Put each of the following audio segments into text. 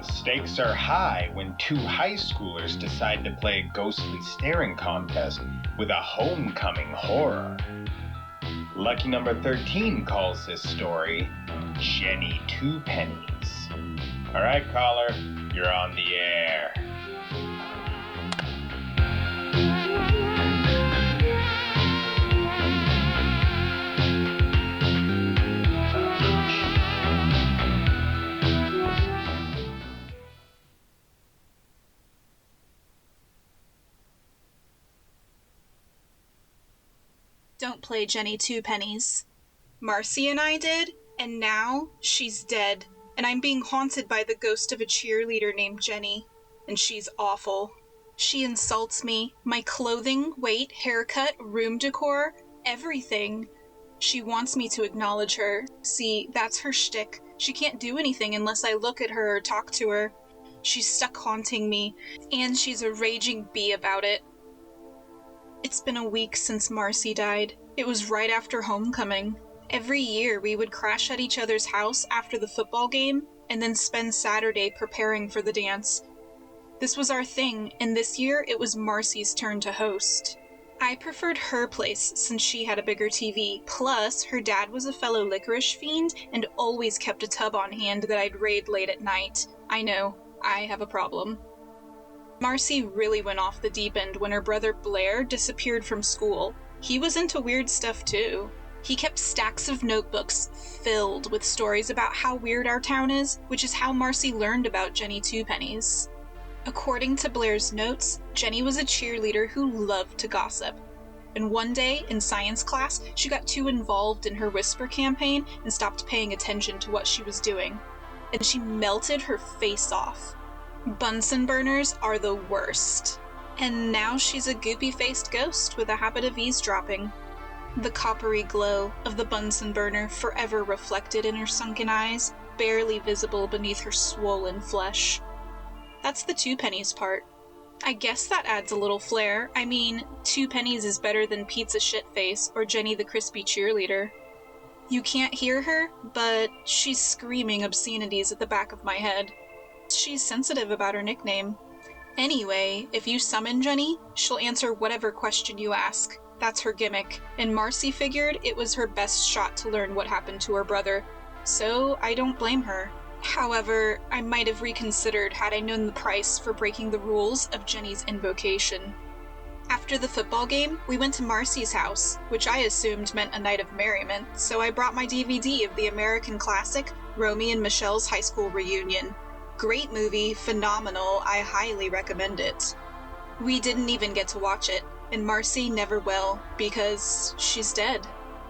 stakes are high when two high schoolers decide to play a ghostly staring contest with a homecoming horror. Lucky number 13 calls this story Jenny Two Pennies. All right, caller, you're on the air. Don't play Jenny Two Pennies. Marcy and I did, and now she's dead, and I'm being haunted by the ghost of a cheerleader named Jenny, and she's awful. She insults me, my clothing, weight, haircut, room decor, everything. She wants me to acknowledge her. See, that's her shtick. She can't do anything unless I look at her or talk to her. She's stuck haunting me, and she's a raging bee about it. It's been a week since Marcy died. It was right after homecoming. Every year we would crash at each other's house after the football game, and then spend Saturday preparing for the dance. This was our thing, and this year it was Marcy's turn to host. I preferred her place since she had a bigger TV, plus her dad was a fellow licorice fiend and always kept a tub on hand that I'd raid late at night. I know, I have a problem. Marcy really went off the deep end when her brother Blair disappeared from school. He was into weird stuff too. He kept stacks of notebooks filled with stories about how weird our town is, which is how Marcy learned about Jenny Two Pennies. According to Blair's notes, Jenny was a cheerleader who loved to gossip. And one day, in science class, she got too involved in her whisper campaign and stopped paying attention to what she was doing. And she melted her face off. Bunsen burners are the worst. And now she's a goopy-faced ghost with a habit of eavesdropping. The coppery glow of the Bunsen burner forever reflected in her sunken eyes, barely visible beneath her swollen flesh. That's the Two Pennies part. I guess that adds a little flair. I mean, Two Pennies is better than Pizza Shitface or Jenny the Crispy Cheerleader. You can't hear her, but she's screaming obscenities at the back of my head. She's sensitive about her nickname. Anyway, if you summon Jenny, she'll answer whatever question you ask. That's her gimmick, and Marcy figured it was her best shot to learn what happened to her brother, so I don't blame her. However, I might have reconsidered had I known the price for breaking the rules of Jenny's invocation. After the football game, we went to Marcy's house, which I assumed meant a night of merriment, so I brought my DVD of the American classic, Romy and Michelle's High School Reunion. Great movie, phenomenal, I highly recommend it. We didn't even get to watch it, and Marcy never will, because she's dead.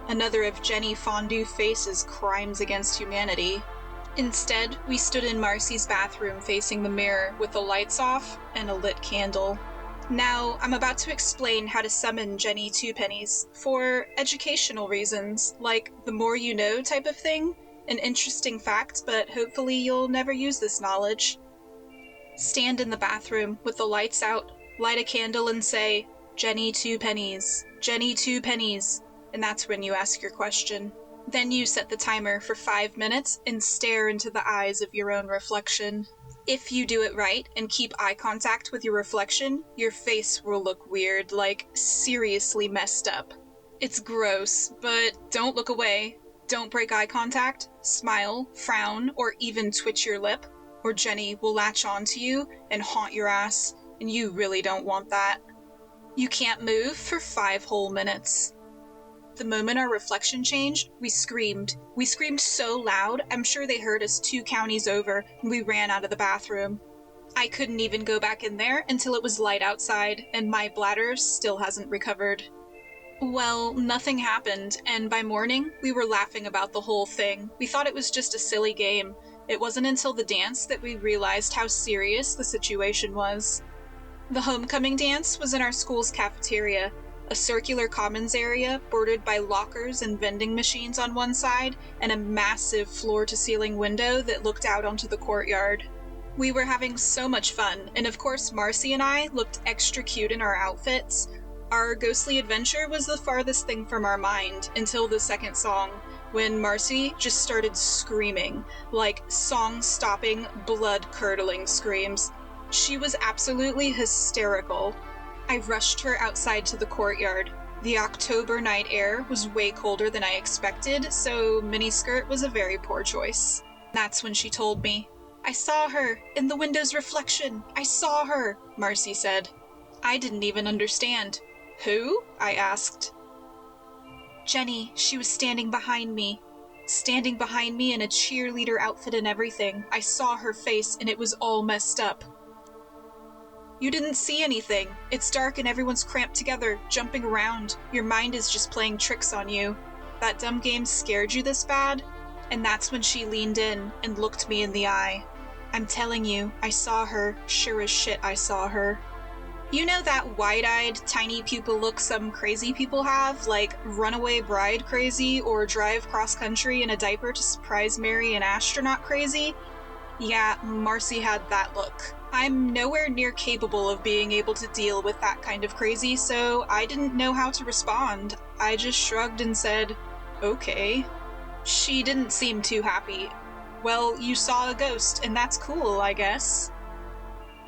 Another of Jenny Fondue Face's crimes against humanity. Instead, we stood in Marcy's bathroom facing the mirror with the lights off and a lit candle. Now, I'm about to explain how to summon Jenny Two Pennies, for educational reasons, like the more you know type of thing. An interesting fact, but hopefully you'll never use this knowledge. Stand in the bathroom with the lights out, light a candle and say, Jenny Two Pennies, Jenny Two Pennies, and that's when you ask your question. Then you set the timer for 5 minutes and stare into the eyes of your own reflection. If you do it right and keep eye contact with your reflection, your face will look weird, like seriously messed up. It's gross, but don't look away. Don't break eye contact, smile, frown, or even twitch your lip, or Jenny will latch onto you and haunt your ass, and you really don't want that. You can't move for 5 whole minutes. The moment our reflection changed, we screamed. We screamed so loud, I'm sure they heard us 2 counties over, and we ran out of the bathroom. I couldn't even go back in there until it was light outside, and my bladder still hasn't recovered. Well, nothing happened, and by morning, we were laughing about the whole thing. We thought it was just a silly game. It wasn't until the dance that we realized how serious the situation was. The homecoming dance was in our school's cafeteria, a circular commons area bordered by lockers and vending machines on one side, and a massive floor-to-ceiling window that looked out onto the courtyard. We were having so much fun, and of course Marcy and I looked extra cute in our outfits. Our ghostly adventure was the farthest thing from our mind until the second song, when Marcy just started screaming, like song-stopping, blood-curdling screams. She was absolutely hysterical. I rushed her outside to the courtyard. The October night air was way colder than I expected, so miniskirt was a very poor choice. That's when she told me. "I saw her! In the window's reflection! I saw her!" Marcy said. I didn't even understand. "Who?" I asked. "Jenny, she was standing behind me. Standing behind me in a cheerleader outfit and everything. I saw her face and it was all messed up." "You didn't see anything. It's dark and everyone's cramped together, jumping around. Your mind is just playing tricks on you. That dumb game scared you this bad?" And that's when she leaned in and looked me in the eye. "I'm telling you, I saw her. Sure as shit I saw her." You know that wide-eyed, tiny pupil look some crazy people have, like runaway bride crazy or drive cross-country in a diaper to surprise Mary an astronaut crazy? Yeah, Marcy had that look. I'm nowhere near capable of being able to deal with that kind of crazy, so I didn't know how to respond. I just shrugged and said, "Okay." She didn't seem too happy. "Well, you saw a ghost, and that's cool, I guess."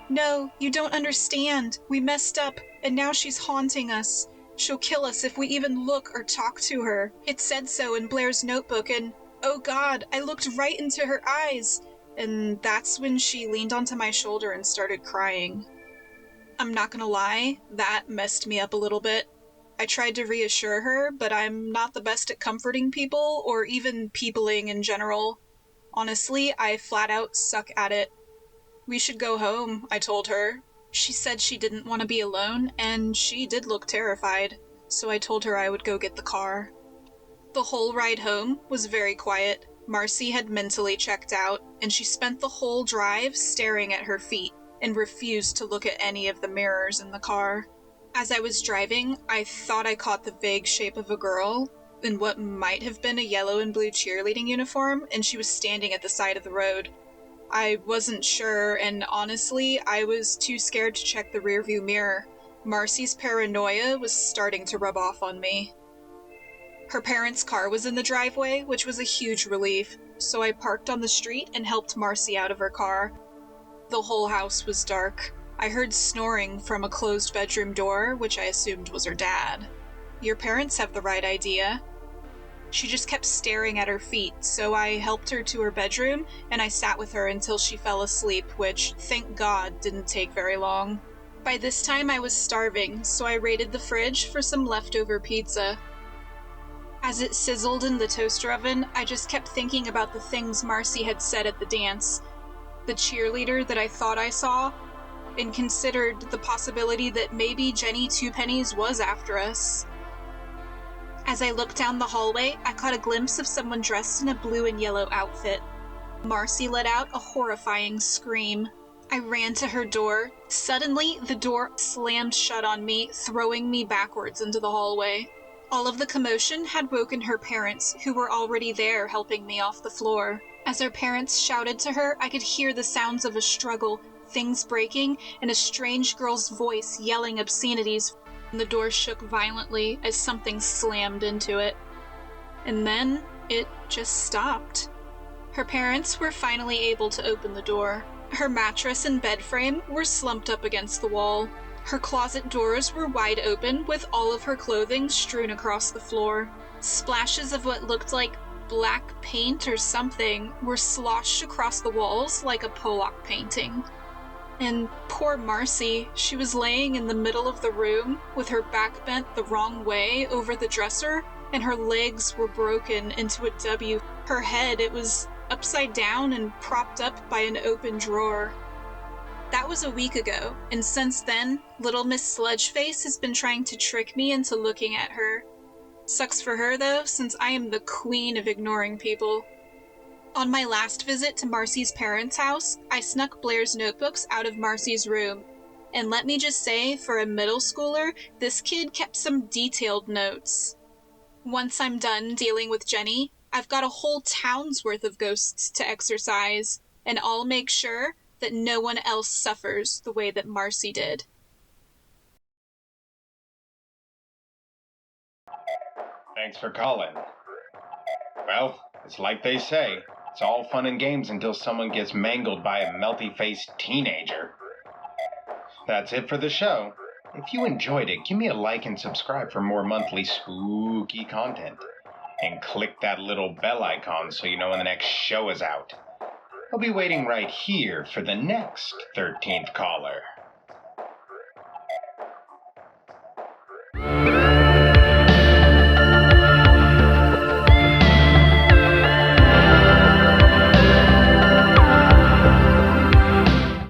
"No, you don't understand. We messed up, and now she's haunting us. She'll kill us if we even look or talk to her. It said so in Blair's notebook, and oh God, I looked right into her eyes." And that's when she leaned onto my shoulder and started crying. I'm not gonna lie, that messed me up a little bit. I tried to reassure her, but I'm not the best at comforting people, or even peopling in general. Honestly, I flat out suck at it. "We should go home," I told her. She said she didn't want to be alone, and she did look terrified, so I told her I would go get the car. The whole ride home was very quiet. Marcy had mentally checked out, and she spent the whole drive staring at her feet and refused to look at any of the mirrors in the car. As I was driving, I thought I caught the vague shape of a girl in what might have been a yellow and blue cheerleading uniform, and she was standing at the side of the road. I wasn't sure, and honestly, I was too scared to check the rearview mirror. Marcy's paranoia was starting to rub off on me. Her parents' car was in the driveway, which was a huge relief, so I parked on the street and helped Marcy out of her car. The whole house was dark. I heard snoring from a closed bedroom door, which I assumed was her dad. Your parents have the right idea. She just kept staring at her feet, so I helped her to her bedroom, and I sat with her until she fell asleep, which, thank God, didn't take very long. By this time I was starving, so I raided the fridge for some leftover pizza. As it sizzled in the toaster oven, I just kept thinking about the things Marcy had said at the dance, the cheerleader that I thought I saw, and considered the possibility that maybe Jenny Two Pennies was after us. As I looked down the hallway, I caught a glimpse of someone dressed in a blue and yellow outfit. Marcy let out a horrifying scream. I ran to her door. Suddenly, the door slammed shut on me, throwing me backwards into the hallway. All of the commotion had woken her parents, who were already there helping me off the floor. As her parents shouted to her, I could hear the sounds of a struggle, things breaking, and a strange girl's voice yelling obscenities. The door shook violently as something slammed into it. And then it just stopped. Her parents were finally able to open the door. Her mattress and bed frame were slumped up against the wall. Her closet doors were wide open, with all of her clothing strewn across the floor. Splashes of what looked like black paint or something were sloshed across the walls like a Pollock painting. And poor Marcy, she was laying in the middle of the room with her back bent the wrong way over the dresser, and her legs were broken into a W. Her head, it was upside down and propped up by an open drawer. That was a week ago, and since then, little Miss Sludgeface has been trying to trick me into looking at her. Sucks for her though, since I am the queen of ignoring people. On my last visit to Marcy's parents' house, I snuck Blair's notebooks out of Marcy's room. And let me just say, for a middle schooler, this kid kept some detailed notes. Once I'm done dealing with Jenny, I've got a whole town's worth of ghosts to exorcise, and I'll make sure that no one else suffers the way that Marcy did. Thanks for calling. Well, it's like they say. It's all fun and games until someone gets mangled by a melty-faced teenager. That's it for the show. If you enjoyed it, give me a like and subscribe for more monthly spooky content. And click that little bell icon so you know when the next show is out. I'll be waiting right here for the next 13th caller.